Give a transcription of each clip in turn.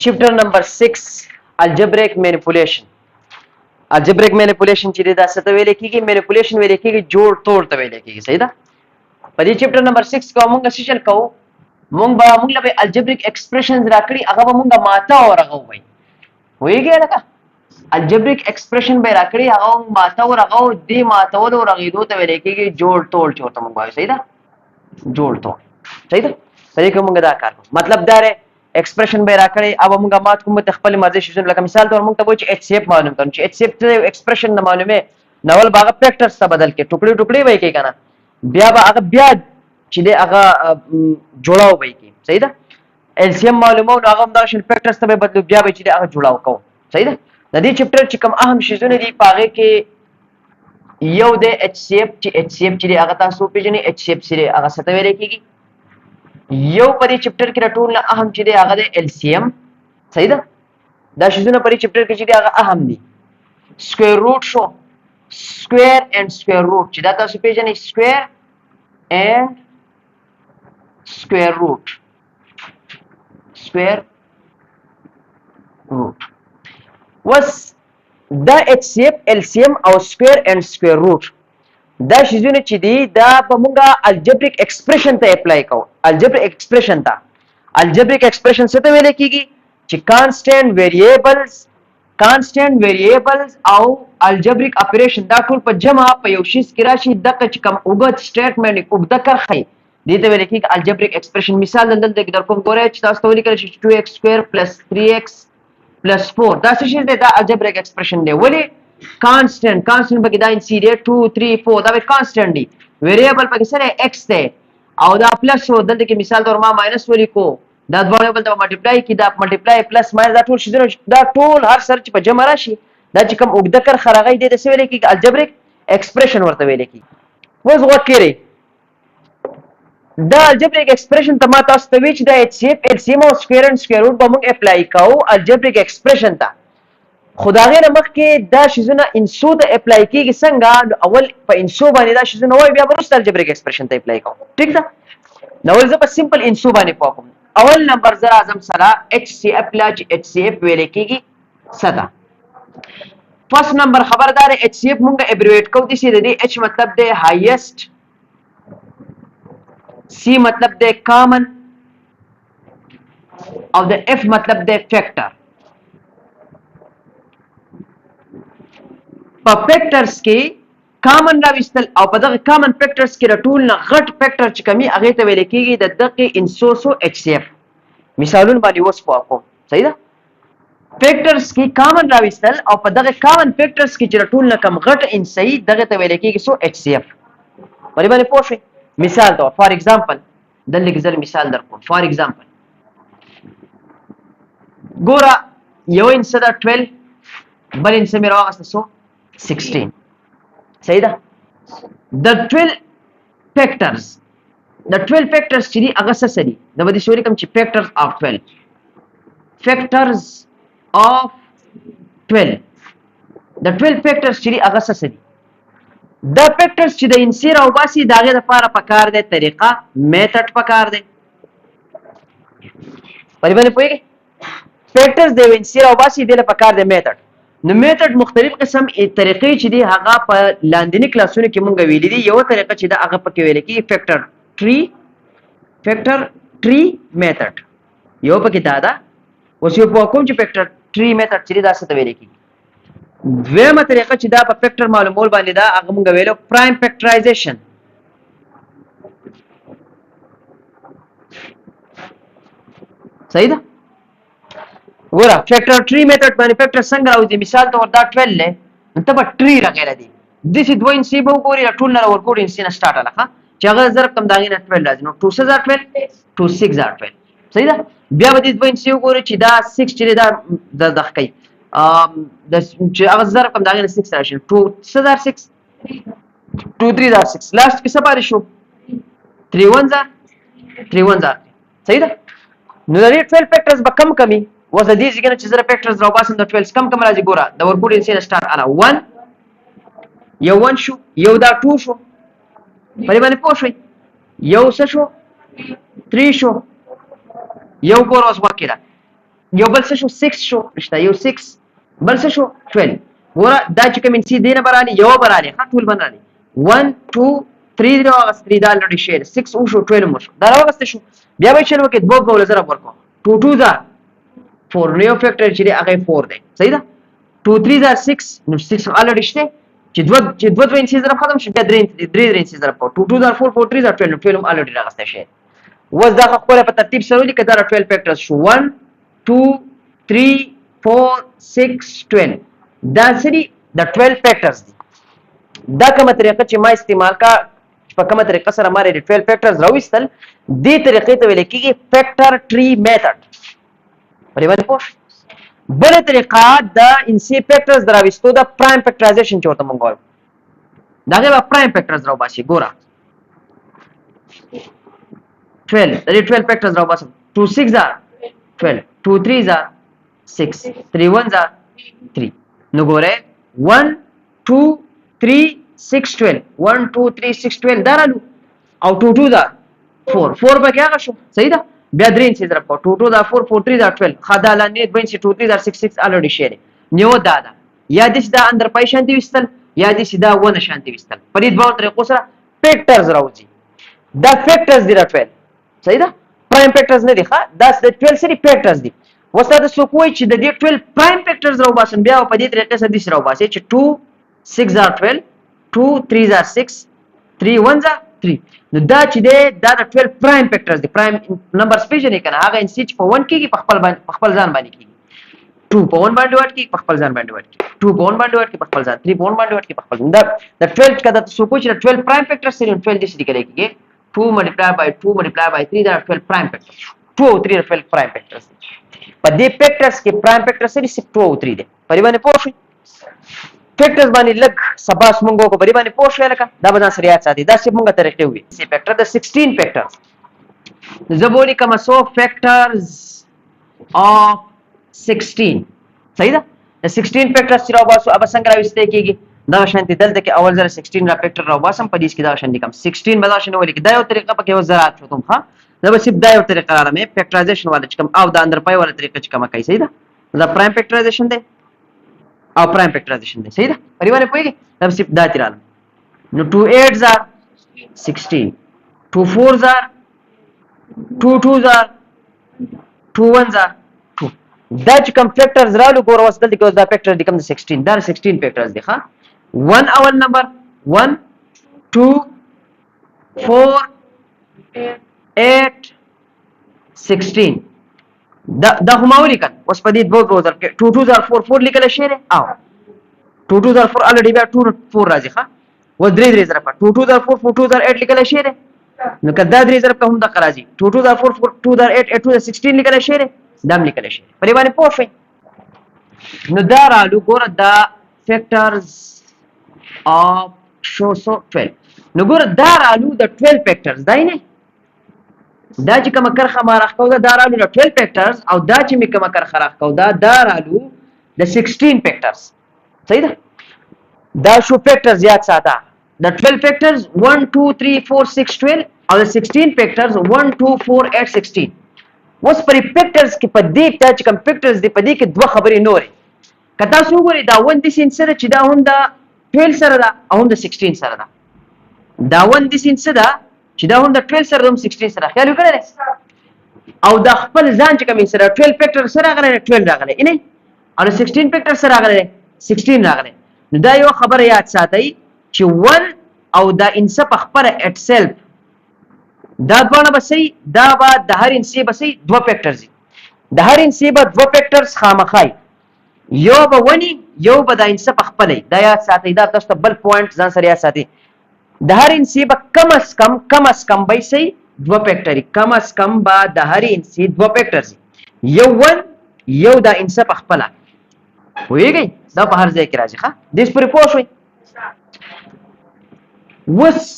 Chapter number 6 algebraic manipulation. Algebraic manipulation چې دا څه ته ویل کېږي؟ manipulation ویل کېږي جوړ توړ ته ویل کېږي. صحیح ده؟ په دې چپټر نمبر 6 کې موږ څه چل کوو؟ موږ له algebraic expressions راکړي هغه به موږ ماته او هغه وایي. وایي لکه algebraic expression به راکړي هغه ماته او هغه دې ماتول او رغېدو ته ویل کېږي جوړ توړ چې ورته موږ وایو. صحیح ده؟ جوړ توړ. صحیح ده؟ په دې کې موږ دا کار کوو. مطلب دا دی एक्सप्रेशन به راکړي او موږ مات کوم ته خپل مرزي شیزونه لکه مثال تور موږ ته وایي چې اچ سی اف معلوم کړو چې اچ سی اف ته एक्सप्रेशन نه معلومه نول باغ فیکټرز ته بدل کې ټوکړي ټوکړي وای کې کنه بیا به هغه بیا چې هغه جوړاو وای کې. صحیح ده؟ ال سی ام معلومه او هغه هم دا شل فیکټرز ته بدلو بیا به چې هغه جوړاو کوو. صحیح ده؟ د دې چپټر چې کوم اهم شیزونه دي پاغه کې یو د اچ سی اف چې هغه تاسو پیژنې اچ سی اف سره هغه څه ویل کېږي یو پرې چپټر کې راټول نه اهم چې دی هغه د ال سی ام. صحیح ده؟ دا شیزونه پرې چپټر کې چې دی هغه اهم دي. سکوير روټ شو سکوير اینڈ سکوير روټ چې دا تاسو پیژنئ سکوير اینڈ سکوير روټ وس دا اچ سی اف ال سی ام او سکوير اینڈ سکوير روټ دا شیزونه چې دي دا به مونږه الجبریک ایکسپریشن ته اپلای کوو. الجبریک ایکسپریشن څه ته ویل کېږي چې کانسټنټ ویریبلز او الجبریک اپریشن دا ټول په جمع په یو شیز کې راشي دغه چې کوم اوږد سټیټمنټ اوږده کرښه دې ته ویل کېږي الجبریک ایکسپریشن. مثال دلته کې در کوم ګورئ چې تاسو ته ولیکل شي 2x سکوير پلس 3x پلس 4 دا څه شی دی؟ دا الجبریک ایکسپریشن دی. ولې؟ کانسټنټ پکې دا ان سیریه 2 3 4 دا به کانسټنټ دی. ویریبل پکې سره x دی او دا پلس شو دلته کې مثال تور ما ماینس ولیکو دا دوه بل ته ملټیپلای کی دا ملټیپلای پلس ماینس دا ټول شیزونه دا ټول هر سر چې په جمع راشي دا چې کوم اوږده کرښه راغی دی د څه ویل کېږي الجبریک ایکسپریشن ورته ویل کېږي. اوس غوږ کېږئ دا الجبریک ایکسپریشن ته ما تاسو ته وی چې دا اچ سی اف ال سی ام او سکوير اینڈ سکوير روټ به موږ اپلای کوو الجبریک ایکسپریشن ته. خدای نه مخکې دا شیزونه انسو ته اپلای کېږي څنګه؟ اول په انسو باندې دا شیزونه وای بیا وروسته الجبریک ایکسپریشن ته اپلای کوم. ٹھیک ده؟ نو زه په سمپل انسو باندې پوښوم. اول نمبر زه اعظم سره اچ سی اف لا چې اچ سی اف ویل کېږي صدا. فرست نمبر خبردار اچ سی اف مونږ ابریویټ کوو د دې اچ مطلب دی هایست سی مطلب دی کامن او د اف مطلب دی فیکټر. په فیکټرز کې کامن راوستل او په دغه کامن فیکټرز کې راټول نه غټ فیکټر چې کمی هغه ته ویل کېږي د دقیق انسوسو اچ سی اف. مثالونه باندې اوس پوښوم. صحیح ده؟ فیکټرز کې کامن راوستل او په دغه کامن فیکټرز کې چې راټول نه کم غټ انسي دغه ته ویل کېږي سو اچ سی اف. باندې پوه شئ. مثال ته فار ایگزامپل دلته کې زر مثال درکوم. فار ایگزامپل ګوره یو انس دا 12 بل انس مې راغسته سو 16. صحیح ده؟ د 12 فیکټرز چې دي هغه څه دي؟ د بدی شوري کوم چې فیکټرز اف 12 د 12 فیکټرز چې دي هغه څه دي؟ دا فیکټرز چې د انسیر او باسي داغه لپاره پکار دی طریقه میتھډ پکار دی. پرې باندې پوهیږئ فیکټرز د انسیر او باسي د لپاره پکار دی میتھډ. نو میتھډ مختلف قسم طریقې چې دي هغه په لاندنی کلاسونو کې مونږ ویلي دي. یو طریقه چې دا هغه پکې ویل کېږي فیکټر ټری میتھډ یو پکې دا ده. اوس یو په کوم چې فیکټر ټری میتھډ چې دا څه ته ویل کېږي. دویمه طریقه چې دا په فیکټر معلومول باندې دا هغه مونږ ویلو پرایم فیکټرایزیشن. صحیح ده؟ ورا فیکټر ټری میتھډ باندې فیکټر څنګه راوځي؟ مثال تور دا 12 له ته په ټری راغلی دی د سې دوه انسي به وګوري ټول نه ورکوډ انسي نه سٹارټ اله چې هغه ضرب کم داغې نه 12 راځي نو 2012 2612. صحیح ده؟ بیا به د دوه انسي وګوري چې دا 6 چې دا د دغه کوي د چې هغه ضرب کم داغې نه 6 راشي 2006 2306 لاست کې څه پاره شو 31 صحیح ده؟ نو د 12 فیکټرز به کم کمی وس د دې څنګه چې زره فیکټرز راو باسم د 12 کم راځي. ګوره د ورکوډ انسي نه سٹارټ اله 1 یو 1 شو یو دا 2 شو. پرې باندې پوه شئ یو څه شو 3 شو یو ګور اوس وکړه یو بل څه شو 6 شو رښتا یو 6 بل څه شو 12 ګوره دا چې کوم سي دینه برالي یو برالي ها ټول برالي 1 2 3 دا واغست 3 دا لړ شي 6 او شو 12 مو شو دا واغست شو بیا به چلو کې دوه ګول زره ورکو 2 2 دا 4 نیو فیکټر چې هغه 4 دی صحیح ده 2 3 دا 6 نو 6 الریډي شته چې دوه انسي زره ختم شي بیا درې انسي زره په 2 2 دا 4 4 3 دا 12 12 الریډي راغسته شي وز دا خپل په ترتیب سره لیکه دا 12 فیکټرز شو 1 2 3 4 6 12 دا سری د 12 فیکټرز دي دا کومه طریقه چې ما استعمال کا په کومه طریقه سره ماره د 12 فیکټرز راوستل دې طریقې ته ویل کېږي فیکټر ټری میتھډ په دې پوه بل طریقه د انسی فیکټرز دراوستو د پرایم فیکټرایزیشن چورته مونږ وایو دا به پرایم فیکټرز راو باسي ګوره 12 the 12 factors راو باسم 2 6 are 12 2 3 are 6 3 1 are 3 نو ګوره 1 2 3 6 12 1 2 3 6 12 دارالو او 2 2 دا 4 4 به کې هغه شو صحیح ده بیا درې انسي طرف 2 2 دا 4 4 3 دا 12 خدا لاندې 2 انسي 2 3 دا 6 6 الریډي شیر نیو دا یا دې دا اندر پای شانتي وستل یا دې دا ونه شانتي وستل په دې دوه طریقو سره فیکټرز راوځي دا فیکټرز دی را 12 صحیح ده پرایم فیکټرز نه دي ښه دا د 12 سری فیکټرز دي وستا د سو کوی چې د دې 12 پرایم فیکټرز راو باسم بیا په دې طریقې سره د راو باسي چې 2 6 are 12 2 3 are 6 3 1 are 3 نو دا چې دا د 12 پرایم فیکټرز دي پرایم نمبر سپیشن کنه هغه ان سیچ په 1 کېږي په خپل ځان باندې کېږي 2 په 1 باندې ورت کې په خپل ځان باندې ورت کې 2 په 1 باندې ورت کې په خپل ځان 3 په 1 باندې ورت کې په خپل ځان دا د 12 کده سو کوی چې 12 پرایم فیکټرز سری 12 دې سری کېږي 2 multiplied by 2 multiplied by 3 that are 12 prime factors 2 او 3 are 12 prime factors په دې فیکټرز کې پرایم فیکټر سری 2 او 3 دي په دې باندې پوه شئ فیکټرز باندې لګ سباس مونږ کو په دې باندې پوه شئ لکه دا به ځان سره یاد ساتي دا چې مونږه طریقې وي سی فیکټر د 16 فیکټرز زبونی کما سو فیکټرز اف 16 صحیح ده د 16 فیکټرز چې راو باسو اب څنګه راوستي کېږي دا شانتي دلته کې اول ځل 16 را فیکټر راو باسم په دې کې دا شانتي کم 16 به دا شنو ولیک دا یو طریقه پکې وزارت شو تم ها دا به صرف دا یو طریقه را مې فیکټرایزیشن والا چې کم او دا اندر پای والا طریقه چې کم کوي صحیح ده دا پرایم فیکټرایزیشن دی او پرایم فیکټرایزیشن دی صحیح ده پریوانه پوهیږي دا صرف دا تیرال نو 2 8s are 16 2 4s are 2 2s are 2 1s are 2 دا چې کم فیکټرز رالو ګور وسدل کې دا فیکټر د کم 16 دا 16 فیکټرز دي ها 1 اول نمبر 1 2 4 8 16 دا هم ولیکل اوس په دې دوه ځل کې 2 2 4 4 لیکل شي نه او 2 2 4 الریډي بیا 2 4 راځي ښا و درې درې زره په 2 2 4 4 2 8 لیکل شي نه نو کدا درې زره په هم د قراځي 2 2 4 4 2 8 8 2 16 لیکل شي نه دام لیکل شي په دې باندې پوه شئ نو دا رالو ګور دا فیکټرز of show so 12 نو ګور دا رالو د 12 فیکټرز دای نه دا چې کوم کرخه ما راخ کو دا رالو د 12 فیکټرز او دا چې می کوم کرخه راخ کو دا رالو د 16 فیکټرز صحیح ده دا شو فیکټرز یاد ساته د 12 فیکټرز 1 2 3 4 6 12 او د 16 فیکټرز 1 2 4 8 16 اوس پر فیکټرز کې په دې ته چې کوم فیکټرز دی په دې کې دوه خبرې نورې کته سو ګوري دا 1 د سین سره چې دا هم دا 12 سره ده او هم د 16 سره ده دا 1 د سین سره ده چې دا هم د 12 سره هم 16 سره خیال وکړئ او دا خپل ځان چې کوم سره 12 فیکټر سره راغلی 12 راغلی نه او 16 فیکټر سره راغلی 16 راغلی نو دا یو خبره یاد ساتئ چې 1 او دا انسپ خبره اټ سیلف دا دوه بسې دا با د هر انسی بسې دوه فیکټرز د هر انسی به دوه فیکټرز خامخای یو به ونی یو به د انسپ خپلې دا یاد ساتئ دا تاسو بل پوینټ ځان سره یاد ساتئ د هر انسی به کم از کم به سي دوه فیکټر کم از کم به د هر انسی دوه فیکټرز یو 1 یو د انسپ خپل ویږي دا په هر ځای کې راځي ښه د دې پر پوه شئ وس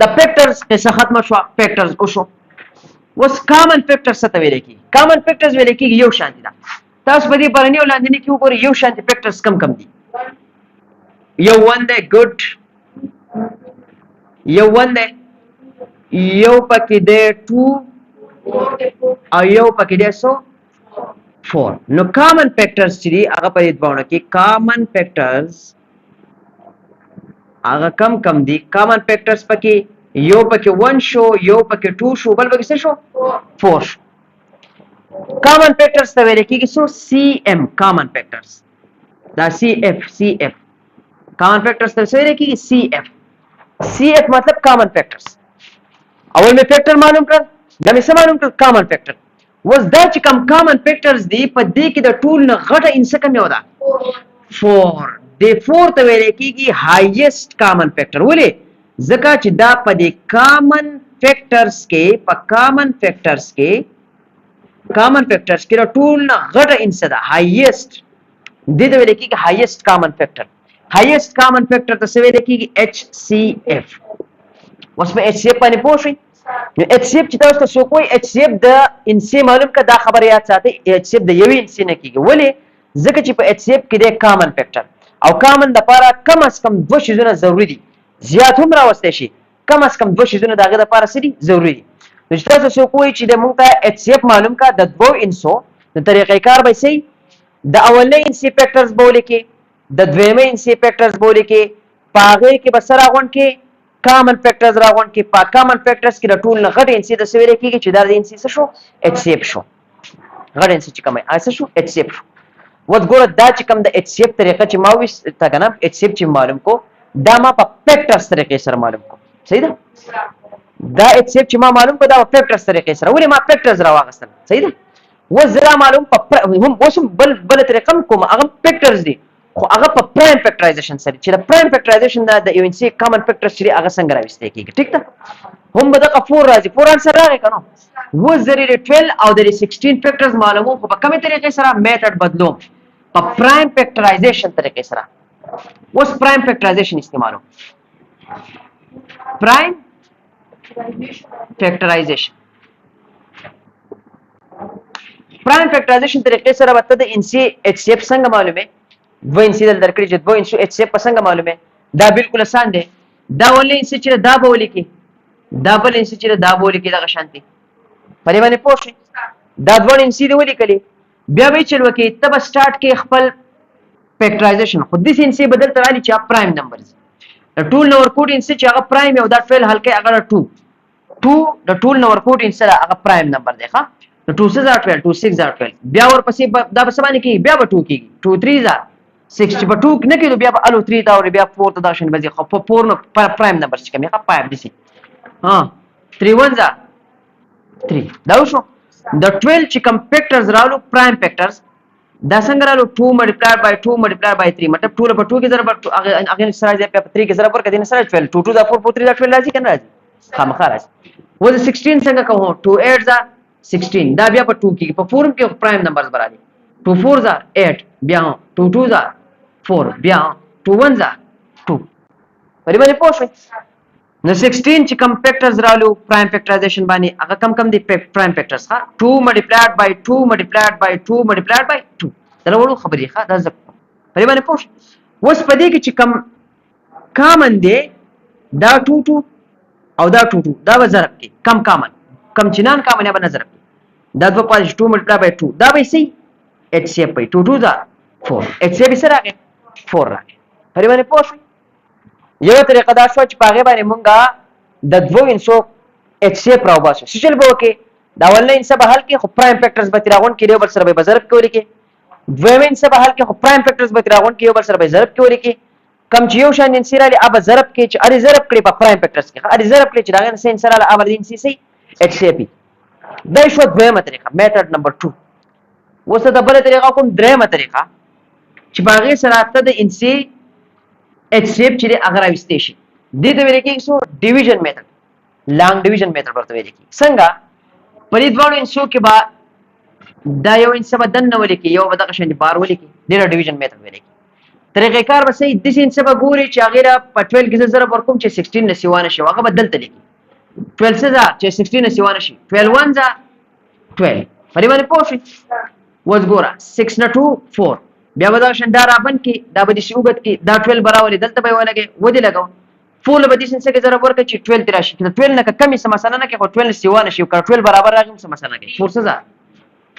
د فیکټرز څخه ختم شو فیکټرز او شو وس کامن فیکټر څه ته ویل کی کامن فیکټرز ویل کی یو شانتي ده تاسو په دې برنیو لاندې کې وګورئ یو شانتي فیکټرز کم دي یو 1 ده ګډ یو 1 ده یو پکې ده 2 او یو پکې ده 100 4 نو کامن فیکټرز چې دي هغه په دې دوه کې کامن فیکټرز هغه کم دي کامن فیکټرز پکې یو پکې 1 شو یو پکې 2 شو بل پکې څه شو 4 شو کامن فیکټرز ته ویل کېږي سو سی ایم کامن فیکټرز دا سی اف کامن فیکټرز ته ویل کېږي سی اف مطلب کامن فیکټرز اول میں فیکٹر معلوم کړ دا مې څه معلوم کړ کامن فیکټر وز دا چې کم کامن فیکټرز دی په دې کې د ټول نه غټه انس کم یو ده 4 د 4 ته ویل کېږي هایست کامن فیکټر ولې ځکه چې دا په دې کامن فیکټرز کې د ټول نه غټه انس ده هایست دې ته ویل کېږي هایست کامن فیکټر هایست کامن فیکټر ته څه ویل کېږي ایچ سی اف اوس په ایچ سی اف باندې پوه شئ نو ایچ سی اف چې تاسو ته څوک وایي ایچ سی اف د انسي معلوم کړه دا خبره یاد ساتئ ایچ سی اف د یوې انسي نه کېږي ولې ځکه چې په ایچ سی اف کې دی کامن فیکټر او کامن دپاره کم از کم دوه شیزونه ضروري دي زیات هم راوستی شي کم از کم دوه شیزونه د هغې دپاره څه دي ضروري دي نو چې تاسو څوک وایي چې د موږ ته ایچ سی اف معلوم کړه د دوو انسو نو طریقې کار به یې د اولنۍ انسي فیکټرز به ولیکې د دویمه انسي فیکټرز به ولیکې په هغې کې به څه راغونډ کې کامن فیکټرز راغونډ کې په کامن فیکټرز کې د ټول نه غټ انسي د څه ویلی کېږي چې دا د انسي څه شو ایچ سی اف شو غټ انسي چې کوم هغه څه شو ایچ سی اف شو اوس ګوره دا چې کوم د ایچ سی اف طریقه چې ما ویسته که نه ایچ سی اف چې معلوم کو دا ما په فیکټرز طریقې سره معلوم کو صحیح ده دا ایچ سی اف چې ما معلوم کو دا په فیکټرز طریقې سره ولې ما فیکټرز راواغستل صحیح ده اوس زه را معلوم اوس هم بله طریقه هم کوم هغه فیکټرز دي خو هغه په پرایم فیکټرایزیشن سره چې د پرایم فیکټرایزیشن د یو انسي کامن فیکټر چې هغه څنګه راوستل کېږي ټیک ده هم به دغه 4 راځي 4 انسر راغی که نه اوس زه د 12 او د 16 فیکټرز معلوموم خو په کومې طریقې سره میتډ بدلوم په پرایم فیکټرایزیشن طریقې سره اوس پرایم فیکټرایزیشن استعمالوم پرایم فیکټرایزیشن پرایم فیکټرایزیشن طریقې سره به ته د انسي ایچ سی اف څنګه معلومې دوه انسي دلته درکړي چې دوه انسو ایچ سی اف په څنګه معلومې دا بالکل اسان دی دا ولې انسي چې دا به ولیکي دا بل انسي چې دا به ولیکي دغه شانتي په دې باندې پوه شئ دا دواړه انسي دې ولیکلې بیا به یې چل وکړي ته به سټارټ کې خپل فیکټرایزیشن خو داسې انسي به دلته رالي چې هغه پرایم نمبر دي د ټول نه ورکوټ انسي چې هغه پرایم یو دا 12 حل کوي هغه 2 د ټول نه ورکوټ انسي هغه پرایم نمبر دی ښه نو 2 6 are 12 2 6 are 12 بیا ورپسې دا به څه باندې کېږي بیا به 2 کېږي 2 3 are 6 چې به 2 نه کېدو بیا به الو 3 ته اوري بیا 4 ته دا شان به ځي خو په 4 نو پرایم نمبر چې کوم هغه 5 دي ها 3 1 are 3 دا وشو د 12 چې کوم فیکټرز رالو پرایم فیکټرز دا څنګه رالو 2 multiplied by 2 multiplied by 3 مطلب 2 په 2 کې ضرب هغه سره ځي په 3 کې ضرب ورکړي نه سره 12 2 2 دا 4 4 3 دا 12 راځي کنه راځي خامخا راځي و 16 څنګه کوو 2 8 دا 16 دا بیا په 2 کې په 4 کې پرایم نمبرز برابر 2 4 دا 8 بیا 2 2 دا 4 بیا 2 1 دا 2 په دې باندې پوه شئ نو 16 چې کوم فیکټرز رالو پرایم فیکټرایزیشن باندې هغه کم دي پرایم فیکټرز ها 2 multiplied by 2 multiplied by 2 multiplied by 2 دا وړو خبرې ښه دا زه په دې باندې پوه شئ اوس په دې کې چې کوم کامن دی دا 2 2 او دا 2 2 دا به ضرب کې کم کامن کم چې نان کامن یې به نه ضرب کې دا دوه پاتې 2 multiplied by 2 دا به یې ایچ سی اف 2 2 دا 4 ایچ سی اف سره راغی 4 راغی په دې باندې پوه شئ یو طریقه دا شو چې په هغې باندې مونږ د دوو انسو ایچ سی اف راوباسو څه چل به وکړې د اولنۍ انسه به حل کړې خو پرایم فیکټرز به ترې راغونډ کړي یو بل سره به یې ضرب کې ولیکې دویمه انسه به حل کړې خو پرایم فیکټرز به ترې راغونډ کړي یو بل سره به یې ضرب کې ولیکې کم چې یو شان انسي رالي هغه به ضرب کړي چې هرې ضرب کړي په پرایم فیکټرز کې هرې ضرب کړي چې د هغې نه څه انسه راله هغه به د انسي څه ایچ سی اف دا شو دویمه طریقه میتډ نمبر 2 اوس ته بله طریقه کوم درېیمه طریقه چې په هغې سره ته د انسي ایچ سی اف چې دی هغه راویستی شي دې ته ویل کېږي څو ډیویژن میتډ لانګ ډیویژن میتډ ورته ویل کېږي څنګه په دې دواړو انسو کې به دا یو انسه به دننه ولیکي یو به دغه شان بار ولیکي دې ته ډیویژن میتډ ویل کېږي طریقې کار به صحیح داسې انسه به ګوري چې هغې له په 12 کې زه ضرب ورکوم چې 16 نه سیوا نه شي هغه به دلته لیکي 12 څه چې 16 نه سیوا نه شي 12 1 12 په دې باندې پوه شئ اوس ګوره 6 نه 2 4 بیا به دغه شان دا رابند کړي دا به داسې اوږد کړي دا 12 به راولي دلته به یې ولګوي ودې لګوه 4 به داسې انسه کې ضرب ورکړي چې 12 ترې راشي که 12 نه که کمې څه مسله نه کوي خو 12 سیوا نه شي که 12 برابر راغی هم څه مسله نه کوي 4 څه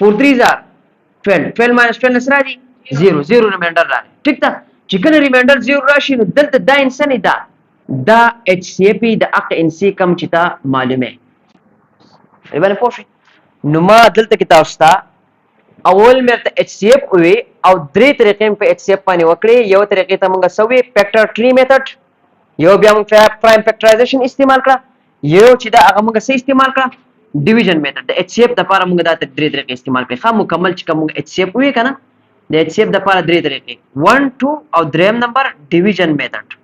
4 3 12 12 minus 12 نسره دي 0 0 ریمایندر راغی ټیک ده چې کله ریمایندر 0 راشي نو دلته دا انسان دا اچ سی اف د اق ان سی کم چې تا معلومه ایبانه پوښي نو ما دلته کې تاسو ته اول مرته اچ سی اف وي او درې طریقې په اچ سی اف باندې وکړي یو طریقې ته موږ سوي فیکټر ټری میتھډ یو بیا موږ پرایم فیکټرایزیشن استعمال کړه یو چې دا هغه موږ څه استعمال کړه ډیویژن میتھډ د اچ سی اف د لپاره موږ دا درې طریقې استعمال کړې خام مکمل چې کوم اچ سی اف وي کنه د اچ سی اف د لپاره درې طریقې 1 2 او دریم نمبر ډیویژن میتھډ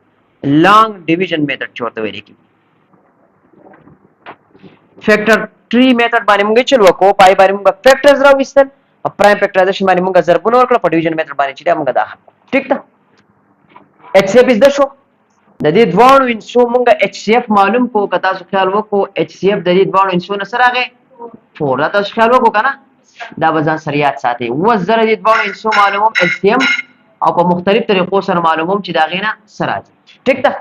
لانګ ډیویژن میتھډ چورته ویل کی فیکټر ټری میتھډ باندې موږ چل وکړو پای باندې موږ فیکټرز راوستل او پرایم فیکټرایزیشن باندې موږ ضربونه ورکړه په ډیویژن میتھډ باندې چې موږ دا ټیک ده اچ سی اف از د شو د دې دوانو انسو موږ اچ سی اف معلوم کو کتا څو خیال وکړو اچ سی اف د دې دوانو انسو نه سره راغی 4 دا تاسو خیال وکړو کنه دا وزن سریات ساتي و زره دې دوانو انسو معلوموم اچ سی اف او په مختلف طریقو سره معلوموم چې دا غینه سره ټیک ده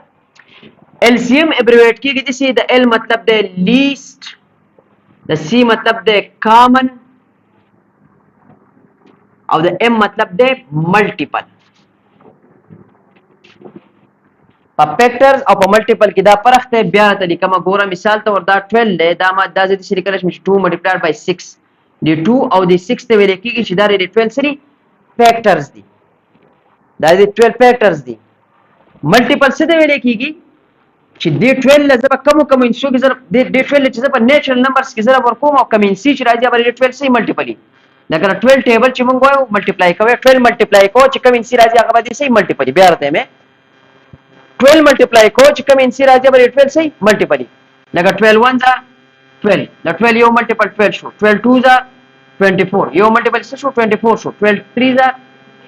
ال سی ام ابریویټ کیږي د سی د ال مطلب د لیست د سی مطلب د کامن او د ام مطلب د ملټیپل په فیکټرز او په ملټیپل کې دا فرق ته بیا ته لیکم ګوره مثال ته وردا 12 دی دا ما د دې سری کله چې 2 ملټیپلایډ بای 6 دی 2 او دی 6 ته ویل کېږي چې دا د 12 سری فیکټرز دي دا د 12 فیکټرز دي ملټیپل څه ته ویل کېږي چې دی 12 لزه په کوم انسو کې زره دی 12 چې په نیچرل نمبرز کې زره ورکوم او کوم انسی چې راځي به 12 سي ملټیپل لکه 12 ټیبل چې موږ وایو ملټیپلای کوي 12 ملټیپلای کو چې کوم انسی راځي هغه به سي ملټیپل بیا راته مې 12 ملټیپلای کو چې کوم انسی راځي به 12 سي ملټیپل لکه 12 1 ځا 12 دا 12 یو ملټیپل 12 شو 12 2 ځا 24 یو ملټیپل شو 24 شو 12 3 ځا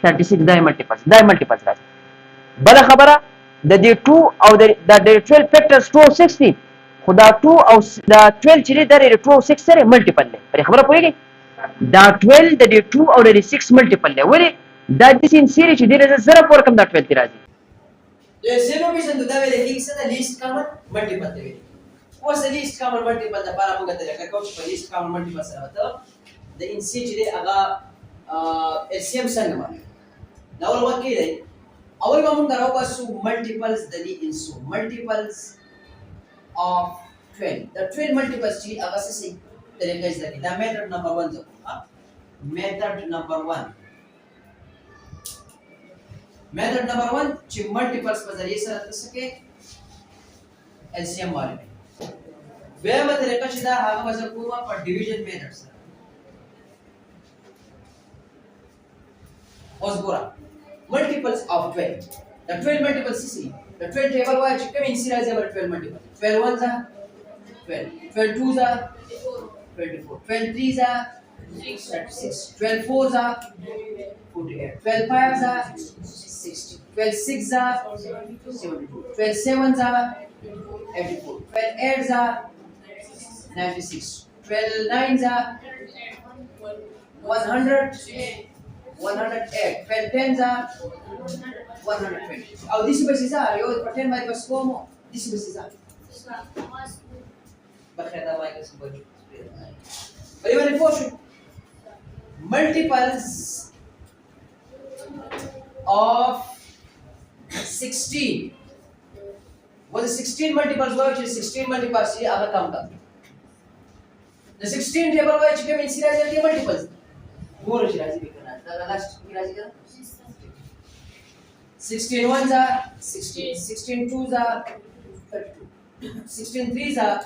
36 دای ملټیپل راځي بل خبره د دې 2 او د 12 فیکټرز 2 او 6 دي خدا 2 او دا 12 چې د 2 او 6 سره ملټیپل دي پر خبره پوهیږئ دا 12 د 2 او د 6 ملټیپل دی ولی دا د سین سری چې د زره پور کم دا 12 دی راځي د سینومیشن د دا ویل کېږي چې د لیست کامن ملټیپل دی اوس د لیست کامن ملټیپل د لپاره موږ ته کوم چې په لیست کامن ملټیپل سره وته د انسی چې هغه ال سی ام څنګه باندې دا ول وکړي دی اول به موږ راو باسو ملټیپلز د دې انسو ملټیپلز اف 12 د 12 ملټیپلز چې هغه څه سي طریقې زده دا میتھډ نمبر 1 ځو میتھډ نمبر 1 چې ملټیپلز په ذریعہ سره تاسو کې ال سی ام معلومه به به طریقه چې دا هغه وځه کومه په ډیویژن میتھډ سره اوس ګورئ multiples of 12 the 12 multiples see the 12 table why chicken in series over 12 multiple 12 ones are 12 12 twos are 24 12 threes are 36 12 fours are 48 12 fives are 60 12 sixes are 72 12 sevens are 84 12 eights are 96 12 nines are 100 108 12 tens are 120 او دي بس are یو په 10 باندې بس کوم دي بس بخیر دا وایي څه بچو بریوانه پوښ multiples of 16 what is 16 multiples why which is 16 multiples here هغه کم کم the 16 table why چې کوم انسي راځي multiples ګور شي راځي the last راځي کنه 16 ones are 16 16 twos are 32 16 threes are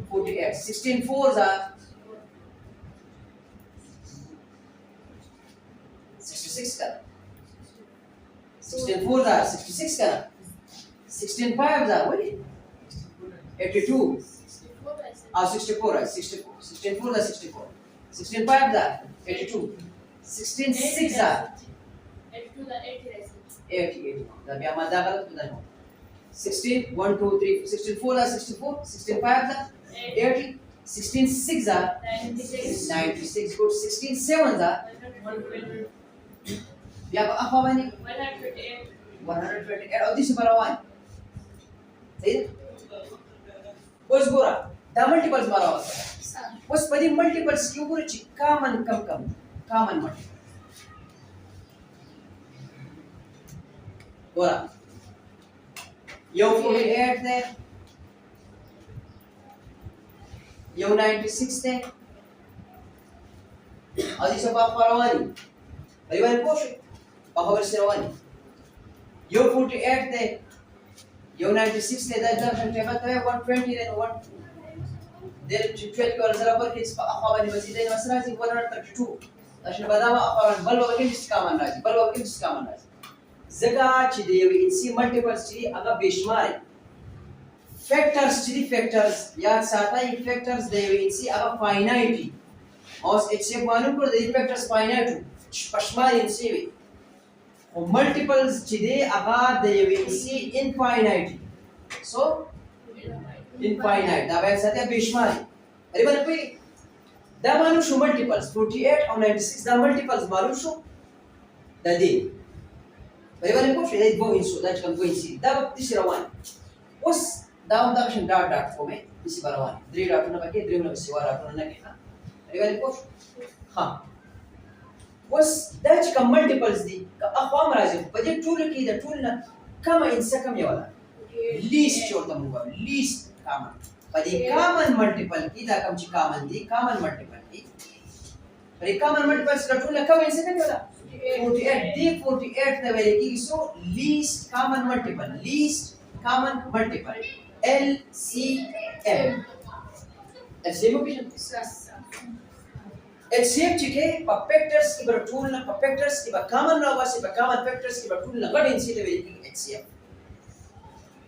48 16 fours are 66 ka 16 fours are 66 ka 16 fives are what 82 64 right 64 16 fours are 64 16 fives are 82 16 6 are 80 da bia ma da galat da no 16 1 2 3 16 4 are 64 16 5 are 80 16 6 are 96 good 16 7 are bia ba afa bani 128 और दिस बराबर सही बस गोरा दा मल्टीपल्स बराबर बस पदी मल्टीपल्स क्यों गोरे चिक्का मन कम कम common multiple. ورا يو 48 ده يو 96 ده هذه سبعة رواني أيوة البوشي بخبر سرواني يو 48 ده يو 96 ده جنكشن تبعت ده 120 ده 1 ده 12 كور زرا بركيس أخواني مزيدين مسرازي 132 عشان بدأنا أخوان بلوا بكين ديسكامان راجي بلوا بكين ديسكامان راجي زكاة چديوي إنسي multiples چدي أغا بيشماري factors چدي factors याद साता ये factors देवी إنسي أغا finite और इससे मालूम कर दे factors finite पश्मारी إنسي भी और multiples चदे अगा देवी إنसي infinite so infinite दा बैठ साता बेशुमारी अरे बने कोई दा मालूम शो multiples 48 और 96 दा multiples मालूम शो दा दे Bagaimana kau sudah bawa insur dan jika bawa insur, dah isi rawan. Us daun dah macam dart form isi barawan. Dri dart tu nak pakai, dri nak siwa dart tu nak kena. Bagaimana kau? Ha. Us dah jika multiples di, aku amrazim. Baca tool ki dah tool na kama insa kam ya wala. Least chota muka, least common. Pada common multiple ki dah kam jika common di, common multiple ki. Pada common multiples dah tool na kama insa kam ya wala. 48 d 48 the value so least common multiple LCM LCM option LCM chike pa factors ki bar tool na pa factors ki ba common na wase pa common factors ki ba tool na gadin si the value HCM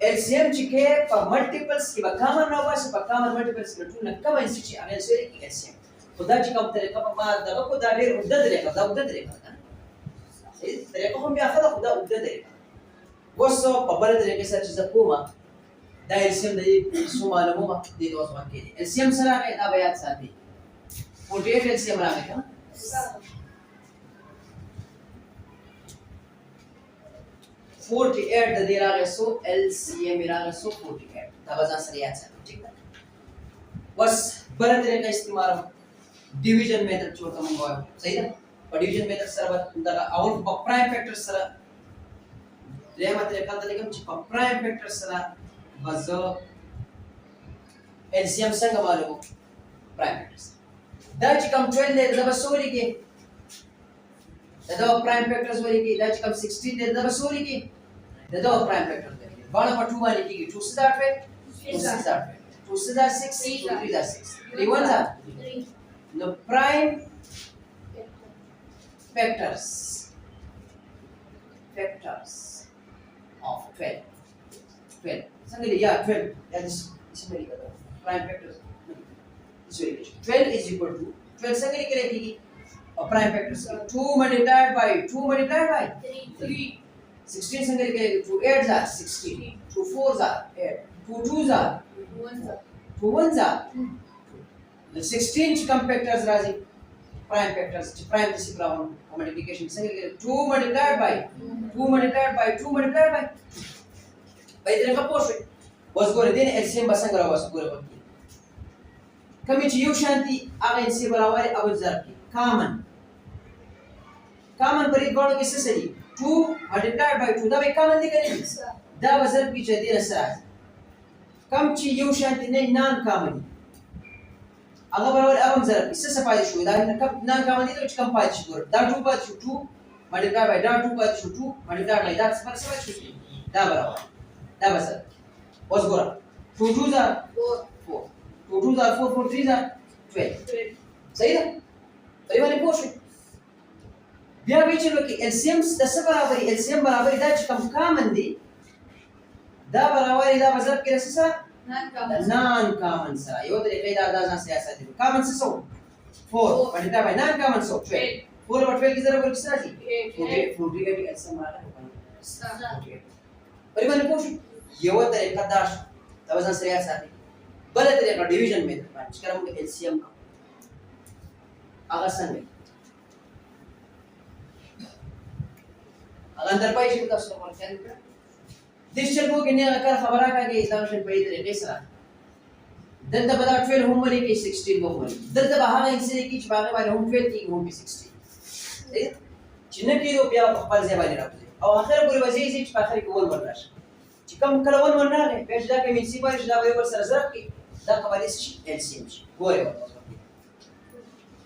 LCM chike pa multiples ki ba common na wase pa common multiples ki ba tool na kama si chi amen so ki LCM खुदा जी कम तेरे का पमा दबा को दालेर उद्दत रेखा तरीका हम बियाखदा खुदा उद्दत रेखा वसो पबल तरीके से चीज़ कोमा दा एलसीएम दे सुमालमो दे दोस्त वाक्य दे एलसीएम सरा के दा बयात साथी 48 एलसीएम रामे का 48 दे रहा है सो एलसीएम रहा है सो 48 दा बजा सरिया साथी ठीक है बस बड़ा तरीका इस्तेमाल डिवीजन मेथड छोटा मंगवाया सही है और डिवीजन मेथड सर दगा और प्राइम फैक्टर सर ले मतलब kan telegam ci prime factor sara bazo LCM sanga malumo prime factors da ci kam 12 le da basori ke da prime factors wali ke da ci kam 16 le da basori ke da prime factor de bala patu wali ke 2 से 8 पे 2 से 8 पे 2 से 6 3 से 6 3 1 जा the prime factors of 12 संगे yeah 12 that is very good prime factors is very good 12 is equal to 12 संगे निकले थी prime factors 2 multiplied by 3 16 संगे निकले 2 8s are 16 2 4s are 8 2 2s are 2 1s are the 16 factors राजी prime factors prime is equal to multiplication संगे 2 multiplied by 2 multiplied by 2 multiplied by इधर का पोष बस गोरे दिन एलसीएम बस संग रहा बस गोरे बत्ती कमी चीज़ शांति आगे इनसे बराबर है अब जर की common पर इधर वालों किससे सही 2 multiplied by 2 दा भी common दिखने दा बजर की चीज़ दिन सराज कम चीज़ शांति नहीं non common अगर बराबर अब जर इससे सफाई शुरू दा कब non common तो कम पाई शुरू दा 2 पर 2 multiplied by दा 2 पर 2 multiplied by दा सफाई शुरू दा बराबर दा बस बस गोरा 2 2s are 4 2 2s are 4 4 3s are 12 सही है तो ये वाली पोष बिया बीच में कि एलसीएम 10 बराबर एलसीएम बराबर दा कम कॉमन दी दा बराबर दा बजर के रसा नॉन कॉमन सा यो तो कई दा दा से ऐसा दी कॉमन से सो 4 बटा बाय नॉन कॉमन सो 12 4 और 12 की जरा बोल किस तरह थी 40 का भी एलसीएम बराबर है और मैंने पूछ ये वो तरीका दाश तब ऐसा श्रेया साथी बड़े तरीका डिवीजन में पांच करम के एलसीएम का आगे संग अगर अंदर पाई शुरू तस्वीर बोल क्या निकला दिशल को किन्हें अगर खबरा का के इस्लाम से बड़ी तरीके से दल तब बता 12 होम वाली के 16 होम वाली दल तब हाँ इनसे की चबाने वाले होम 12 की होम 16 صحیح چې نه کېدو بیا په خپل ځای باندې راځي او اخر پورې وځي چې په اخر کې ون ون راشي چې کوم کله ون ون راغی بیا چې دا کې منسي باندې چې دا به ور سره ضرب کې دا قواعد شي LCM شي ګوره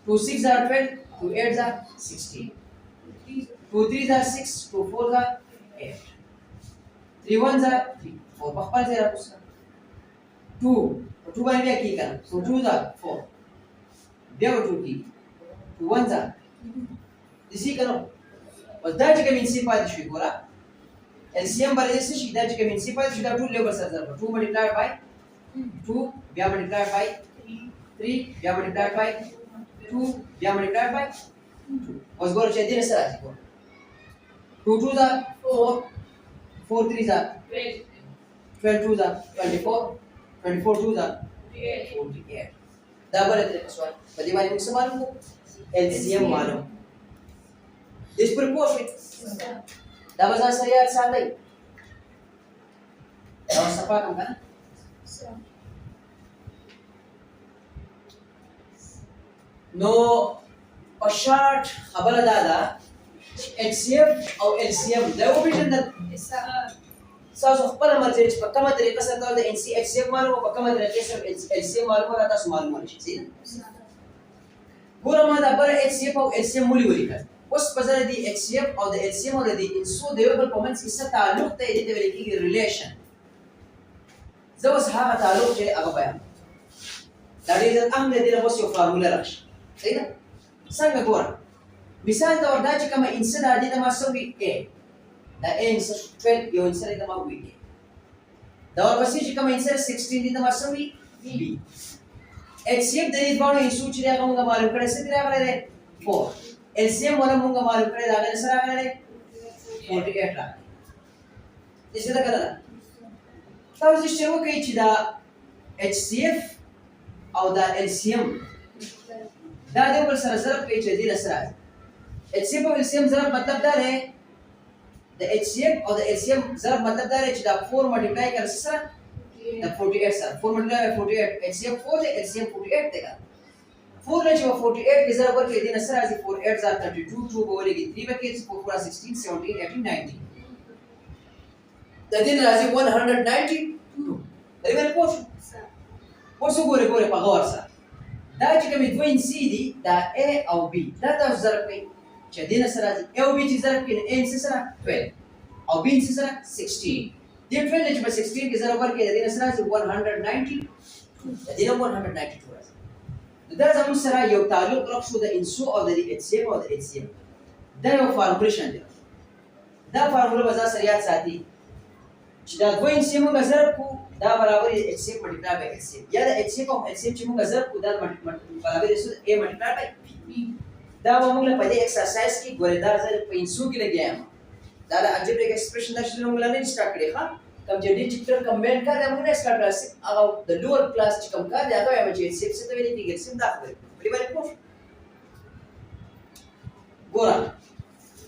2 6 are 12 2 8 are 16 2 3 are 6 2 4 are 8 3 1 are 3 4 په خپل ځای راځي 2 2 باندې کې کنه 2 are 4 بیا 2 کې 2 1 are دسی کنه او دا چې کوم انسی پاتې شي ګوره LCM باندې څه شي دا چې کوم انسی پاتې شي دا ټول لیبل سره ضرب 2 multiplied by 2 بیا multiplied by 3 بیا multiplied by 2 بیا multiplied by 2 اوس ګوره چې دې سره راځي ګوره 2 2 دا 4 4 3 دا 12 2 دا 24 24 2 دا 48 دا بل طریقه سوال په دې باندې موږ څه معلوم LCM معلوم This proportion. That was answer here, Sunday. That was the part of that. No, a short Habala Dada, HCF or LCM. There will be that. So, Palamarch, Pakamata, the NC, HCF Maru, Pakamata, LCM Maru, that's Maru. See? Guramada, HCF or LCM Mulivika. उस पजर दी HCF और the LCM और the इंसो देवेबल पॉइंट्स इससे ताल्लुक ते इधर वाले की रिलेशन जब उस हाँ ताल्लुक जे आगे बयान that is an अहम ने दिला बस यो फार्मूला रश सही ना संग गोरा मिसाल तौर दाची कमा इंसे दादी तमा सवी A दा A इंसे 12 यो इंसे तमा B दावर बसी जी कमा इंसे 16 दी तमा सवी B HCF दरी बानो इंसो चिरिया का मुंगा मालूम करे से दिला करे 4 LCM वाला मुंगा मालूम करे दागा नसर आ गए 48 ला इसे तक करा तब इस शुरू के चिदा HCF और दा LCM दा दे ऊपर सर ज़रब के चिदी नसर आ HCF और LCM ज़रब मतलब दार है द HCF और द LCM ज़रब मतलब दार है चिदा 4 मल्टीप्लाई कर सर द 48 सर 4 मल्टीप्लाई 48 HCF 4 है LCM 48 देगा 4 ने जो 48 के जरा पर के दिन असर आज 4 8 are 32 2 बोले की 3 के 4 4 16 17 18 19 द दिन आज 192 अरे मेरे पोस गोरे गोरे पगार सा दा چې کوم دوه انسی دي دا A او B دا د ضرب کوي چې دین سره A او B چې ضرب کوي A سره 12 او B سره 16 دې 12 چې په 16 کې ضرب ورکړي دین سره 190 دین 192 دا زموږ سره یو تعلق راښو د انسو او د HCF او د HCM دا یو فارمولیشن دی دا فارموله به ځا سره یاد ساتي چې دا دوه انسی موږ ضرب کو دا برابر HCF ملټیپلای بای HCF یا د HCF او HCF چې موږ ضرب کو دا برابر دی A ملټیپلای بای B دا موږ په دې ایکسرسایز کې ګورې دا ځل په انسو کې لګیایم دا د الجبریک ایکسپریشن د شنو موږ لاندې سٹارټ کړی ښا कम जे डिजिटल कमेंट कर रहे हैं स्टार्ट क्लास से अब द लोअर क्लास कम कर दिया तो है मुझे सिर्फ से तो मेरी फिगर सिर्फ दाखिल है बड़ी बात को गोरा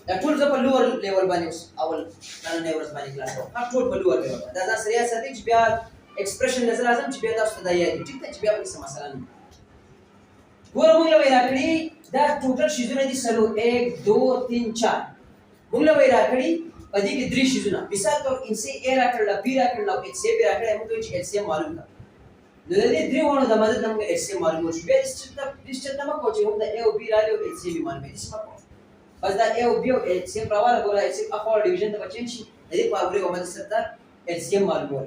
the tools of lower level बने अवल नन नेवर्स बने क्लास का टूल पर लोअर लेवल दा दा सरिया सती बिया एक्सप्रेशन नजर आजम बिया दा उस्ताद या ठीक है बिया की समस्या नहीं गोरा मुंगला वे राकड़ी दा टोटल शिजुने दी सलो 1 2 3 4 मुंगला वे राकड़ी पदी की दृश्य शिजुना मिसाल तो इनसे A राकड़ला B राकड़ला HCF राकड़ा हम तो HCM मालूम था नदे द्रिवोण द मदद नಮಗೆ HCM मालूम हो बे डिस्टेंस नमक को हम द A और B राले HCM मालूम है इसमें बस द A और B और HCM प्रवाह बोला HCM अफॉर डिवीजन द बचेंची नदे पावरे को मदद सरता HCM मालूम हो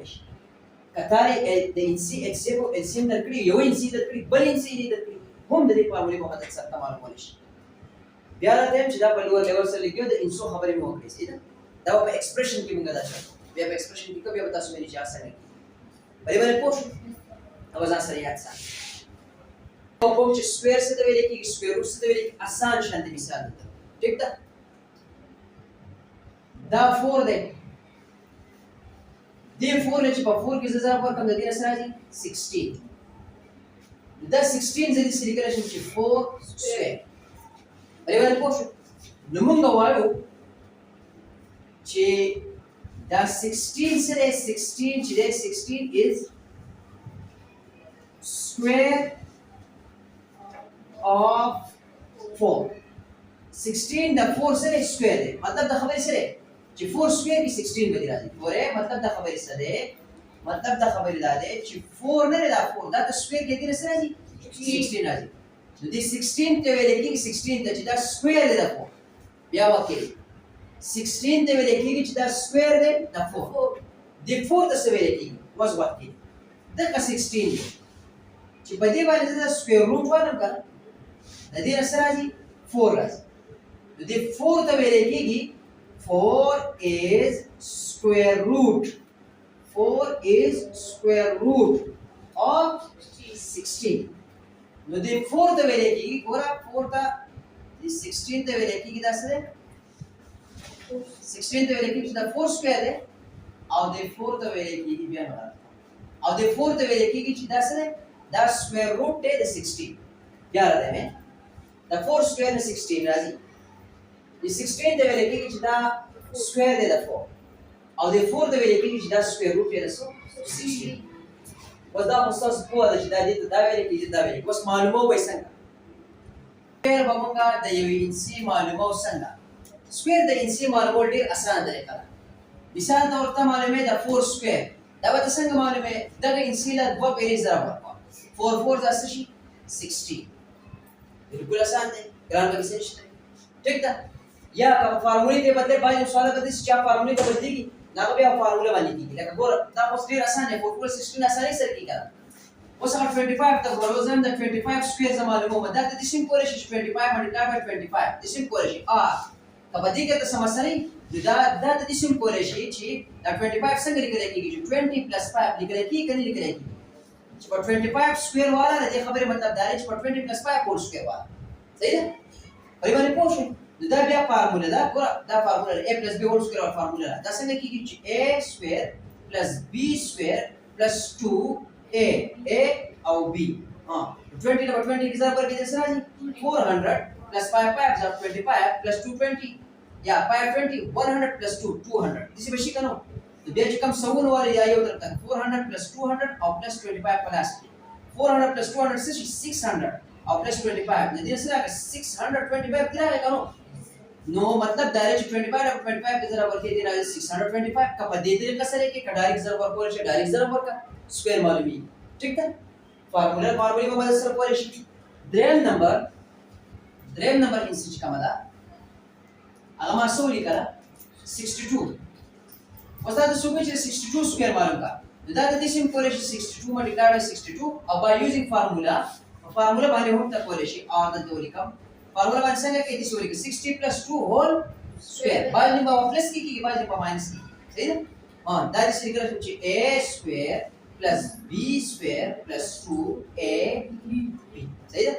कतारे द इनसी HCM और HCM दरकड़ी यो इनसी दरकड़ी बल इनसी दरकड़ी हम नदे पावरे को मदद सरता मालूम हो बियारा टाइम चिदा पर लेवल से लिखियो द इनसो खबर में हो गई सीधा دا په ایکسپریشن کې موږ دا شو بیا په ایکسپریشن کې کوم تاسو مې اجازه سره بری باندې پوښ او ځان سره یاد ساتئ او کوم چې سکوير څه د ویل کې سکوير روټ څه د ویل کې آسان شاند مثال ده ٹھیک ده دا 4 ده دې 4 چې په 4 کې ځای پر کوم د دې سره راځي 16 دا 16 زې د سلیکریشن چې 4 سکوير بری باندې پوښ نو موږ وایو چې دا 16 سره 16 چې 16 is square of 4 16 د 4 سره سکوير دی مطلب د خبرې سره چې 4 سکوير کې 16 به راځي ګوره مطلب د خبرې سره دی مطلب د خبرې دا دی چې 4 نه دا 4 دا د سکوير کې دې سره راځي 16 راځي نو دې 16 ته ویل کېږي 16 ته چې دا سکوير دی د 4 بیا وکړي 16 ته ویل کېږي چې دا سکوير دی د 4 د 4 ته څه ویل کېږي واز وکړي دا 16 دی چې په دې باندې دا سکوير روټ ورنم کړه د دې سره راځي 4 راځي نو دې 4 ته ویل کېږي 4 is square root 4 is square root of 16 نو دې 4 ته ویل کېږي ګوره 4 ته دې 16 ته ویل کېږي دا څه دی 16 ته ویل کېږي دا 4 سکوير دی او دې 4 ته ویل کېږي بیا نه او دې 4 ته ویل کېږي چې دا څه دی دا سکوير روټ دی د 16 بیا راځي مې دا 4 سکوير نه 16 راځي د 16 ته ویل کېږي چې دا سکوير دی د 4 او د 4 ته ویل کېږي چې دا سکوير روټ دی د 16 ودا مستاس په دا چې دا دې دا ویل کېږي دا ویل اوس معلومه وای څنګه سکوير به موږ د یو انسي معلومه څنګه سکوير د انسي معلومه ډیر اسانه طریقه ده مثال تور ته معلومه دا 4 سکوير دا به څنګه معلومه دغه انسي له 2 پیری ضرب ورکړه 4 4 دا څه شي 16 بالکل آسان دی ګران به څه شي ٹھیک ده یا کوم فارمولې ته بدله باندې سوال کوي چې فارمولې ته بدلېږي دا بیا فارموله باندې کیږي لکه ګور دا اوس ډیر اسانه دی 4 16 اسانه سره کیږي اوس هغه 25 ته ګورو زم د 25 سکوير زما معلومه ده د سیم کولای شي 25 ملټیپلای بای 25 د سیم کولای شي کبه دې کې ته سمسري دا د سیم کولای شي چې دا 25 څنګه لیکل کېږي چې 20 + 5 لیکل کېږي کني لیکل کېږي چې په 25 سکوير والا د خبره مطلب دا دی چې په 20 + 5 هول سکوير والا صحیح ده په باندې پوه شئ دا بیا فارموله ده ګور دا فارموله a + b هول سکوير فارموله ده دا څنګه کېږي چې a سکوير + b سکوير + 2a او b 20 نمبر 20 کې ځای پر کې څه راځي 400 + 5 5 25 + 220 یا 520 100 + 2 200 دې به شي کنه بیا چې کوم سوونه والی یا یو تر 400 + 200 او +25 پلاس 400 + 200 600 او +25 دې سره 625 کړه کنه نو مطلب دایره چې 25 او 25 کې ضرب ورکړي دی راځي 625 کا په دې طریقه سره کې ډایرکټ ضرب ورکول شي ډایرکټ ضرب ورکا سکوير معلومي ٹھیک ده فارمولا په مدد سره کول شي دریم نمبر انسټ کوم ده هغه ما سولې کړه 62 وستا د سوبې چې 62 سکوير معلوم کا دا د دې سیم کول شي 62 ملټیپلای بای 62 او بای یوزینګ فارمولا باندې هم ته کول شي اور د دوی کوم فارمولا باندې څنګه کې دي سوري 60 + 2 هول سکوير باندې په پلس کې باندې په ماینس کې صحیح ده دا د سری ګرځي چې a سکوير + b سکوير + 2ab صحیح ده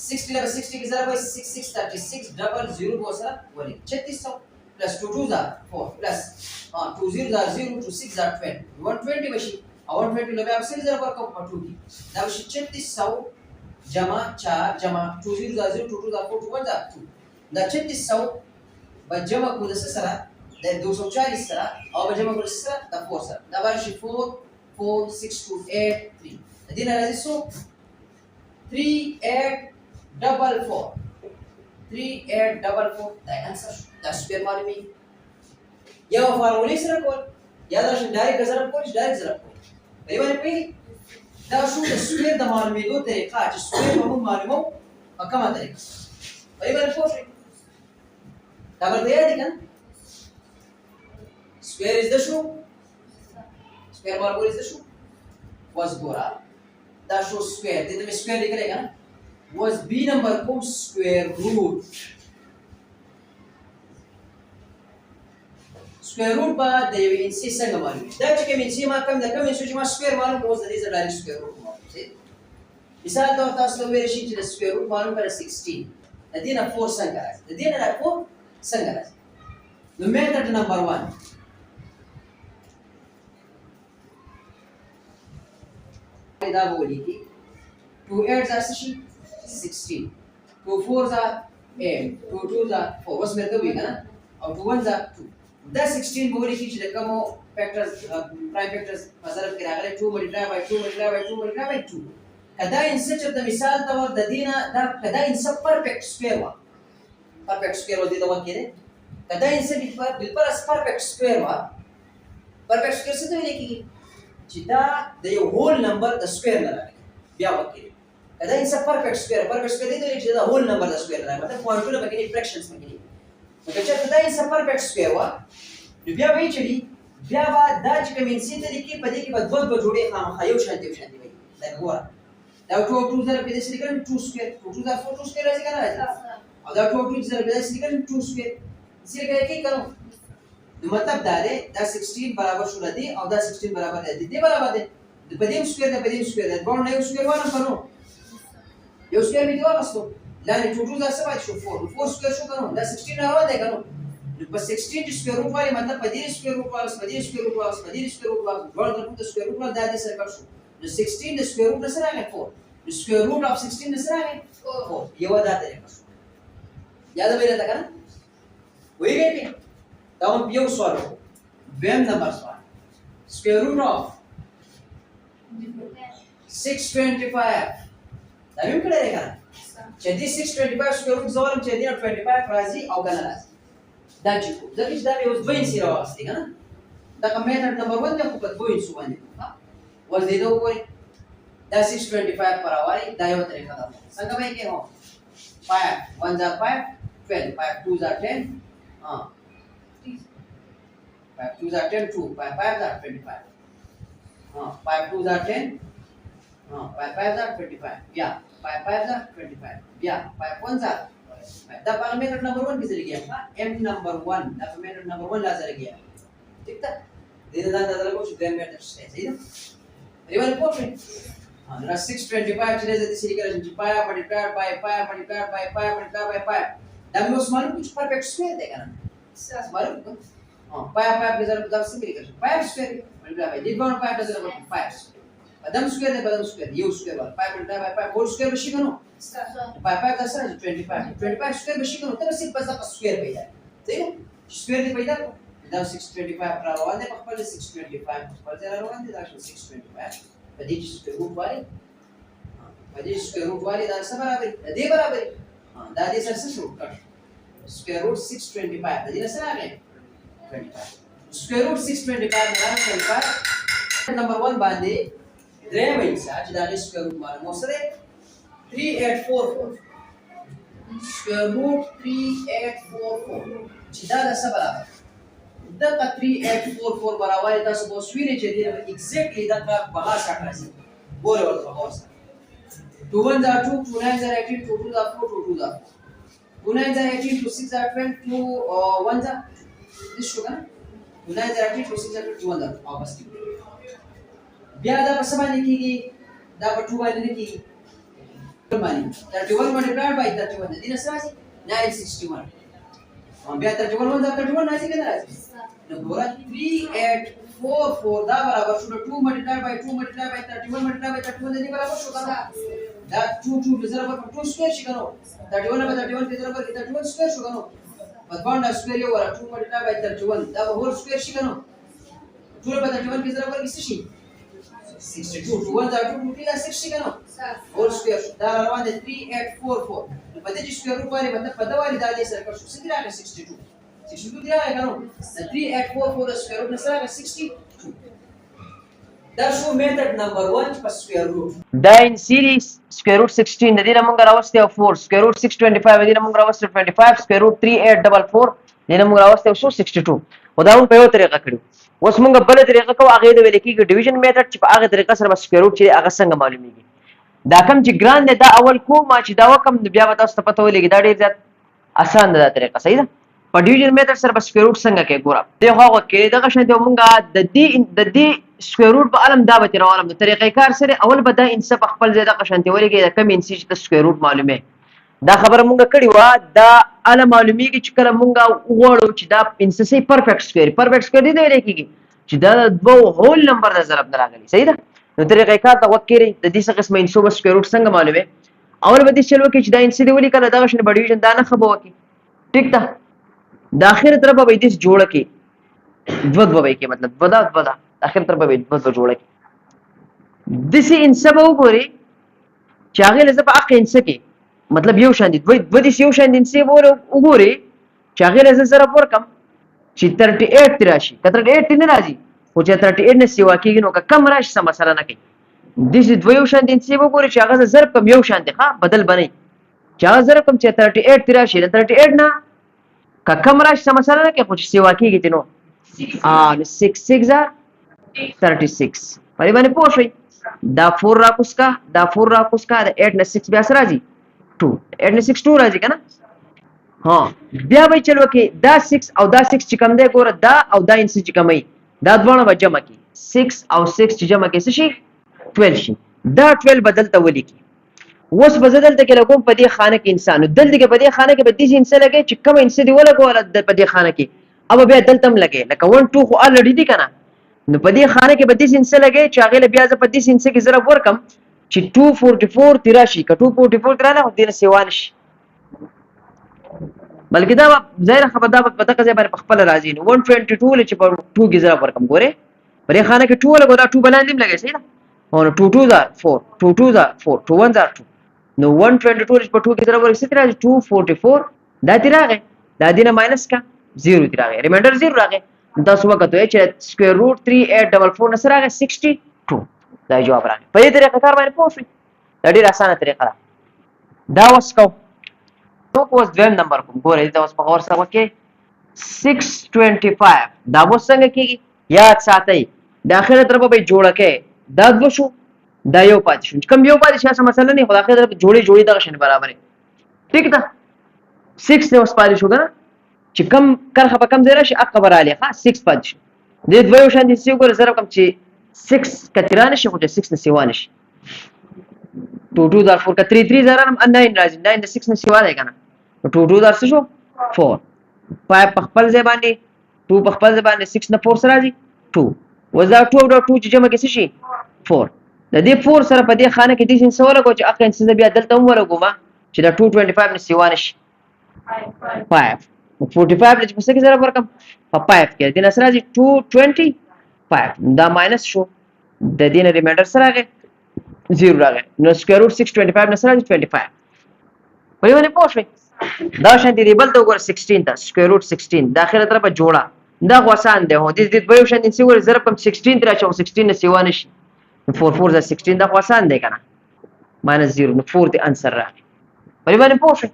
60 له 60 کې ضرب 636 ډبل 0 کو سره ولې 3600 + 2 2 4 + 2 0 0 2 6 20 120 بشي او 120 له بیا څه ضرب ورکو په 2 کې دا بشي 3600 جمع 4 جمع 2 0 0 2 2 4 2 1 2 دا 3600 به جمع کول سره د 240 سره او به جمع کول سره د 4 سره دا به شي 4 4 6 2 8 3 د دې نه راځي سو 3844 3844 دا انسر دا سپیر معلومي یو فارمولې سره کول یا دا شي ډایرکټ ضرب کول ډایرکټ ضرب کول په باندې پیږي دا شو د سکوير د معلومېدو طریقه چې سکوير موږ معلومو په کومه طریقه په باندې پوه شئ دا ورته یاد دي کنه سکوير از د شو سکوير معلومول از د شو واز ګورا دا شو سکوير دې ته سکوير لیکلای کنه واز b نمبر کوم سکوير روټ سکوير روټ به د یو انسي څنګه معلومي دا چې کوم انسي ما کوم د کوم انسي چې ما سکوير معلوم کوم د دې سره ډایرکټ سکوير روټ معلوم شي مثال دا تاسو ته ویل شي چې د سکوير روټ معلوم کړه 16 د دې نه 4 څنګه راځي د دې نه 4 څنګه راځي نو میتھډ نمبر 1 دا وولي کی 2 8 are 16 2 4 are 8 2 2 are 4 اوس مرته وی کنه او 2 1 are 2 دا 16 وولي کی چې کوم فیکټرز پرایم فیکټرز مطلب کې راغلي 2 ملټیپلای بای 2 ملټیپلای بای 2 ملټیپلای بای 2 کدا ان سچ د مثال تور د دینه دا کدا ان سب پرفیکټ سکوير وا پرفیکټ سکوير ودی دا وکړي کدا انسان بالپر اس پرفیکټ سکوير وا پرفیکټ سکوير څه ته ویل کیږي چې دا د یو هول نمبر د سکوير نه راغلی بیا وکړي کدا انسان پرفیکټ سکوير دی ته چې دا هول نمبر د سکوير نه راغلی مطلب پوینټونه پکې فریکشنز پکې نو چې کدا انسان پرفیکټ سکوير وا نو بیا وایي چې بیا با دا چې کوم انسان ته لیکي په دې کې به دوه جوړې خامخا یو شانتي وي دا ګوره دا 2 زره په دې سره کوم 2 سکوير 2 زره 4 سکوير راځي کنه راځي او دا 2 زره په دې سره کوم 2 سکوير سره کې کړو نو مطلب دا دی دا 16 برابر شو دی او دا 16 برابر دی دی برابر دی په دې سکوير دی په دې سکوير دی باندې یو سکوير وانه پرو یو سکوير می دی واستو لاندې 2 زره سبا شو 4 سکوير شو کنه دا 16 راو دی کنه په 16 سکوير روټ والی مطلب په دې سکوير روټ والی په دې سکوير روټ والی په دې سکوير روټ والی ورته د سکوير روټ والی دا د سره کړ شو نو 16 د سکوير روټ سره راغی 4 د سکوير روټ اف 16 سره راغی 4 یو دا طریقه شو یاد مې راته کنه ویږي دا هم یو سوال ویم نمبر سوال سکوير روټ اف 625 دا ویم کړه کنه چې دې 625 سکوير روټ زولم چې دې 25 راځي او کنه راځي دا چې ځکه چې دا به اوس 2 انسي راوستي کنه دا کوم میتھډ نمبر 1 دی خو په 2 انسو باندې ور دې دا وګورئ دا 625 پر اواري دا یو طریقه ده څنګه به کې هو 5 1 are 5 12 5 2 are 10 5 2 are 10 2 5 5 are 25 5 2 are 10 5 5 are 25 yeah 5 5 are 25 yeah 5 1 are دا पैरामीटर नंबर 1 किसे लिया m नंबर 1 दा पैरामीटर नंबर 1 ला जरा गया ठीक था धीरे धीरे दादा को शुद्ध पैरामीटर से सही ना रिवाइज रिपोर्ट में हां ना 625 चले जाते सीधी कर पाया मल्टीप्लाई बाय पाया मल्टीप्लाई बाय पाया मल्टीप्लाई बाय पाया दा में उस मालूम कुछ परफेक्ट स्क्वायर देगा ना सर मालूम हां पाया पाया के जरा दादा से कर पाया स्क्वायर मल्टीप्लाई बाय डिड 1 पाया जरा 5 बदम स्क्वायर है बदम स्क्वायर यू स्क्वायर वाला पाया मल्टीप्लाई बाय पाया होल स्क्वायर बशी करो पाया पाया का सर 25 स्क्वायर बशी करो तब सिर्फ बस का स्क्वायर पैदा सही है स्क्वायर दे पैदा دا 625 پر روان دي په خپل 625 خپل ځای روان دي دا 625 په دې سکوير روټ والی په دې سکوير روټ والی دا څه برابر دی برابر دا دې سره څه شو کټ سکوير روټ 625 په دې سره راغی 25 سکوير روټ 625 نه راغی نمبر 1 باندې درې وایي چې دا سکوير روټ باندې مو سره 3844 سکوير روټ 3844 چې دا څه برابر دا 3844 برابر تاسو به سوینه چې دی ایگزیکټلی دا کار بغا شاټ راځي ګوره ورته اوس 2 1 are 2 2 9 are 18 2 2 are 4 2 2 are 2 9 are 18 2 6 are 12 2 1 are this شو کنه 2 9 are 18 2 6 are 12 2 1 are واپس کیږي بیا دا په سم باندې کیږي دا په 2 باندې کیږي باندې 31 multiplied by 31 دې سره 961 بیا 31 راځي کنه راځي نو ګوره 3844 دا برابر شو 2 multiplied by 2 multiplied by 31 multiplied by 31 دې برابر شو کنه دا 2 2 د ضرب په 2 سکوير شي کنه 31 by 31 د ضرب په 31 سکوير شو کنه په باندې سکوير یو ور 2 multiplied by 31 دا هول سکوير شي کنه 2 په 31 کې ضرب ورکړي شي 62 2 1 2 2 دا 60 کنه هول سکوير دا روان دي 3844 په دې سکوير روټ باندې مطلب په دا باندې دا دې سره کړو څه دی راغلی 62 62 دی راغلی کنه 3844 سکوير روټ سره 62 دا شو میتھډ نمبر 1 په سکوير روټ دا ان سیریز سکوير روټ 16 د دې موږ راوستي او 4 سکوير روټ 625 د دې موږ راوستي 25 سکوير روټ 3844 د دې موږ راوستي 62 او دا موږ په یو طریقه کړو اوس موږ بل طریقه کوو هغه د ویل کېږي ډیویژن میتھډ چې په هغه طریقه سره سکوير روټ چې هغه څنګه معلومیږي دا کوم چې ګران دی دا اول کوم چې دا وکم بیا به تاسو ته پته ولګي دا ډیر زیات آسان ده طریقه صحیح ده په ډیویژن میتھډ سره سکوير روټ څنګه کې ګوره دی هغه کې دغه شان دی موږ د دې سکوير روټ په علم دا به روانم د طریقې کار سره اول به دا انسب خپل ځای دغه شان دی ولګي دا کم انسي چې د سکوير روټ معلومه دا خبره موږ کړی و دا علم معلومیږي چې کله موږ وګورو چې دا انسي پرفیکټ سکوير دی لري چې دا دوه هول نمبر د ضرب نه راغلي صحیح ده نو طریقې کار ته وکړي د دې څه قسمه انسو سکوير روټ څنګه معلومه اول به دې چلو کې چې دا انسي دی ولي کله دا شنه ډیویژن دا نه خبو وکي ٹھیک ده د اخر طرف به دې جوړ کې دوه کې مطلب ودا اخر طرف به دوه جوړ کې دسی انسب وګوري چې هغه لزه په اخ انسه کې مطلب یو شان دي دوه دي یو شان دي نسیب وګوري چې هغه له ضرب ورکم چې 38 راشي کتر 8 نه راځي خو چې 38 نه سیوا کېږي نو کم راشي سم مسله نه کوي د دې دوه یو شان دي نسیب وګوري چې هغه ضرب کم یو شان دي ښا بدل بنئ چې هغه ضرب کم چې 38 راشي 38 نه کم راشي سم مسله نه کوي خو چې سیوا کېږي نو 6 6 36 په باندې پوه شئ دا 4 راکوس کا دا 4 راکوس کا دا 8 نه 6 بیا سره راځي 2 8 نه 6 2 راځي کنه ها بیا به چلو کې دا 6 او دا 6 چې کوم دی ګوره دا او دا انس چې کومي دا دوه به جمع کی 6 او 6 چې جمع کې څه شي 12 شي دا 12 بدلته ولیکي اوس بدلته کې لګوم په دې خانه کې انسان دلته کې په دې خانه کې به دې انس لګي چې کوم انس دی ولګول په دې خانه کې अब بیا دلته لګي لکه 1 2 خو الریډي دي کنه نو په دې خانه کې به دې انس لګي چې هغه بیا ز په دې انس کې ضرب ورکم چې 244 83 ک 244 تراله خو دې نه سیوان شي بلکې دا ظاهر خبر دا پته کوي باندې خپل راځي نو 122 چې په 2 کې ضرب ورکم ګوره پرې خانه کې 2 لګو دا 2 بلاندې لګي صحیح ده او 2 2 4 2 2 4 2 1 2 نو 122 په 2 کې ضرب ورکړي څه راځي 244 دا تیراغه دا دینه ماینس کا 0 تیراغه ریمایندر 0 راغی دا څه وخت وای چې سکوير روټ 3844 نه سره راغی 62 دا جواب راغی په دې طریقه کار باندې پوه شئ دا ډیره اسانه طریقه ده دا وس کو نو کوس دویم نمبر کوم ګورئ دا اوس په اور سره وکي 625 دا وس څنګه کیږي یاد ساتئ د اخر طرف به جوړ کې دا دو شو دا یو پاتې شو کم یو پاتې شاسه مسله نه خدای اخر طرف جوړي دغه شنه برابر ٹھیک ده 6 نه اوس پاتې شو کنه چې کم کرخه په کم ځای راشي اق خبر علي ها 6 پاتې شو د دوه شان دي سی ګور سره کم چې 6 کترانه شي خو چې 6 نه سیوان شي 2 2 4 ک 3 3 زره 9 راځي 9 د 6 نه سیوا دی کنه 2 2 4 شو 4 5 په خپل ځای باندې 2 په خپل ځای باندې 6 نه 4 سره راځي 2 وزا 2 چې جمع کې شي 4 د دې 4 سره په دې خانه کې د سین سوال کو چې اخر انسان بیا دلته عمر کوما چې دا 225 نه سیوان شي 5 45 لږ څه کې ضرب ورکم په 5 کې د نسر راځي 225 دا ماینس شو د دې نه ریمایندر سره راغی 0 راغی نو سکوير روټ 625 نسر راځي 25 په یوه نه پوښښ دا شان دي بل ته وګور 16 ته سکوير روټ 16 داخله طرفه جوړه دا غوسان دی هو د دې به یو شان دي څور ضرب کم 16 تر 16 نه سیوان شي 4 4 16 دا غوسان دی کنه -0 نو 4 دی انسر راغی په یوه نه پوښښ